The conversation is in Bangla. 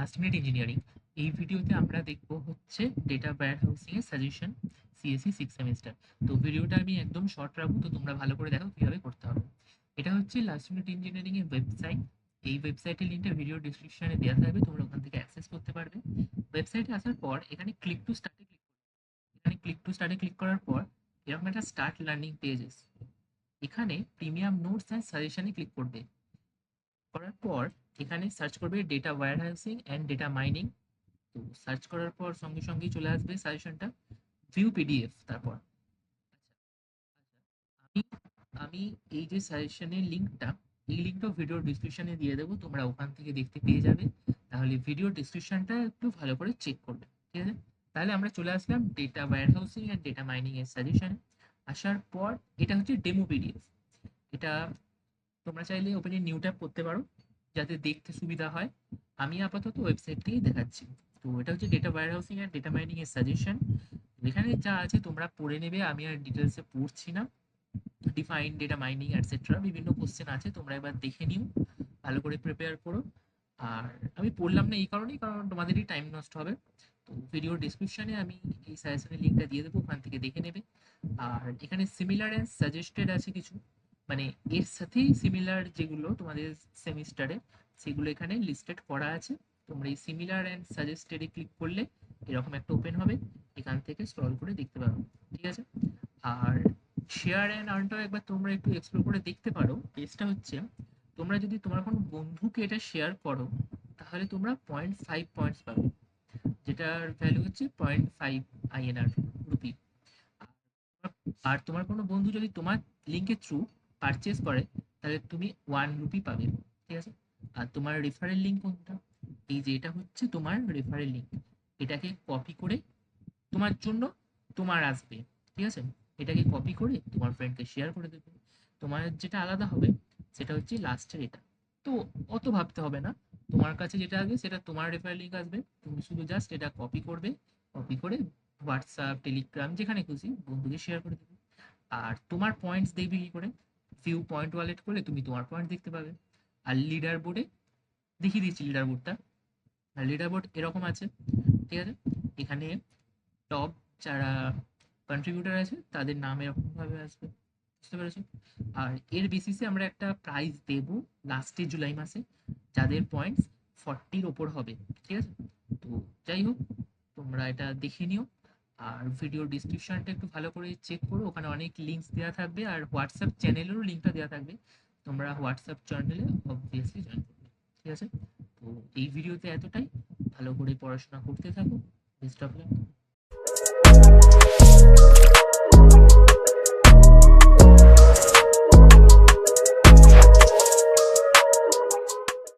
Last minute engineering. এই ভিডিওতে আমরা দেখব হচ্ছে ডেটা ওয়্যারহাউসিং এর সাজেশন সিএসসি 6 সেমিস্টার। তো ভিডিওটা আমি একদম শর্ট রাখবো, তো তোমরা ভালো করে দেখো কিভাবে করতে হবে। এটা হচ্ছে লাস্ট মিনিট ইঞ্জিনিয়ারিং এর ওয়েবসাইট। এই ওয়েবসাইটের লিঙ্কটা ভিডিও ডেসক্রিপশনে দেওয়া থাকবে, তোমরা ওখান থেকে অ্যাক্সেস করতে পারবে। ওয়েবসাইটে আসার পর এখানে ক্লিক টু স্টার্টে ক্লিক করার পর এরকম একটা স্টার্ট লার্নিং পেজ এসে এখানে প্রিমিয়াম নোটস অ্যান্ড সাজেশনে ক্লিক করবে। করার পর এখানে সার্চ করবে ডেটা ওয়্যারহাউসিং অ্যান্ড ডেটা মাইনিং। তো সার্চ করার পর সঙ্গে সঙ্গেই চলে আসবে সাজেশনটা, ভিউ পিডিএফ। তারপর আমি আমি এই যে সাজেশনের লিঙ্কটা, এই লিঙ্কটাও ভিডিও ডিসক্রিপশনে দিয়ে দেবো, তোমরা ওখান থেকে দেখতে পেয়ে যাবে। তাহলে ভিডিও ডিসক্রিপশনটা একটু ভালো করে চেক করবে, ঠিক আছে? তাহলে আমরা চলে আসলাম ডেটা ওয়্যারহাউসিং অ্যান্ড ডেটা মাইনিং এর সাজেশনে। আসার পর এটা হচ্ছে ডেমো পিডিএফ। এটা তোমরা চাইলে ওপেনে নিউ ট্যাব করতে পারো যাতে দেখতে সুবিধা হয়। আমি আপাতত ওয়েবসাইট থেকেই দেখাচ্ছি। তো এটা হচ্ছে ডেটা ওয়্যারহাউসিং এন্ড ডেটা মাইনিং এর সাজেশন। এখানে যা আছে তোমরা পড়ে নেবে, আমি আর ডিটেলসে পড়ছি না। ডিফাইন ডেটা মাইনিং এটসেট্রা বিভিন্ন কোশ্চেন আছে, তোমরা এবার দেখে নিও, ভালো করে প্রিপেয়ার করো। আর আমি পড়লাম না এই কারণেই, কারণ তোমাদেরই টাইম নষ্ট হবে। তো ভিডিও ডিসক্রিপশনে আমি এই সাজেশনের লিঙ্কটা দিয়ে দেবো, ওখান থেকে দেখে নেবে। আর এখানে সিমিলার অ্যান্ড সাজেস্টেড আছে কিছু, মানে এর সাথেই সিমিলার যেগুলো তোমাদের সেমিস্টারে, সেগুলো এখানে লিস্টেড করা আছে। তোমরা এই সিমিলার অ্যান্ড সাজেস্টেডে ক্লিক করলে এরকম একটা ওপেন হবে, এখান থেকে স্ক্রল করে দেখতে পারো, ঠিক আছে? আর শেয়ার অ্যান্ড আর্নটাও একবার তোমরা একটু এক্সপ্লোর করে দেখতে পারো। কেসটা হচ্ছে, তোমরা যদি তোমার কোনো বন্ধুকে এটা শেয়ার করো তাহলে তোমরা 0.5 পয়েন্টস পাবে, যেটার ভ্যালু হচ্ছে 0.5 আইএনআর রুপি। আর তোমার কোনো বন্ধু যদি তোমার লিঙ্কের থ্রু পারচেস করে তাহলে তুমি 1 রুপি পাবে, ঠিক আছে? আর তোমার রেফারেল লিঙ্ক কোনটা, এই যে এটা হচ্ছে তোমার রেফারেল লিঙ্ক, এটাকে কপি করে তোমার জন্য তোমার আসবে, ঠিক আছে? এটাকে কপি করে তোমার ফ্রেন্ডকে শেয়ার করে দেবে। তোমার যেটা আলাদা হবে সেটা হচ্ছে লাস্টের এটা। তো অত ভাবতে হবে না, তোমার কাছে যেটা আসবে সেটা তোমার রেফারেল লিঙ্ক আসবে, তুমি শুধু জাস্ট এটা কপি করবে, কপি করে হোয়াটসঅ্যাপ টেলিগ্রাম যেখানে খুশি বন্ধুকে শেয়ার করে দেবে। আর তোমার পয়েন্টস দেখবে কি করে, ভিউ পয়েন্ট ওয়ালেট করলে তুমি তোমার পয়েন্ট দেখতে পাবে। আর লিডার বোর্ডে দেখিয়ে দিচ্ছি লিডার বোর্ডটা। লিডার বোর্ড এরকম আছে, ঠিক আছে? এখানে টপ যারা কন্ট্রিবিউটার আছে তাদের নাম এরকম ভাবে আসবে, বুঝতে পেরেছো? আর এর বেসিসে আমরা একটা প্রাইজ দেব লাস্টে জুলাই মাসে, যাদের পয়েন্টস 40-র ওপর হবে, ঠিক আছে? তো যাই হোক, তোমরা এটা দেখে নিও। আর ভিডিও ডিসক্রিপশনটা একটু ভালো করে চেক করো, ওখানে অনেক লিঙ্কস দেওয়া থাকবে, আর হোয়াটসঅ্যাপ চ্যানেলেরও লিঙ্কটা দেওয়া থাকবে। তোমরা হোয়াটসঅ্যাপ চ্যানেলে অবভিয়াসলি জয়েন করবে, ঠিক আছে? তো এই ভিডিওতে এতটাই, ভালো করে পড়াশোনা করতে থাকো, বেস্ট অফ লাক।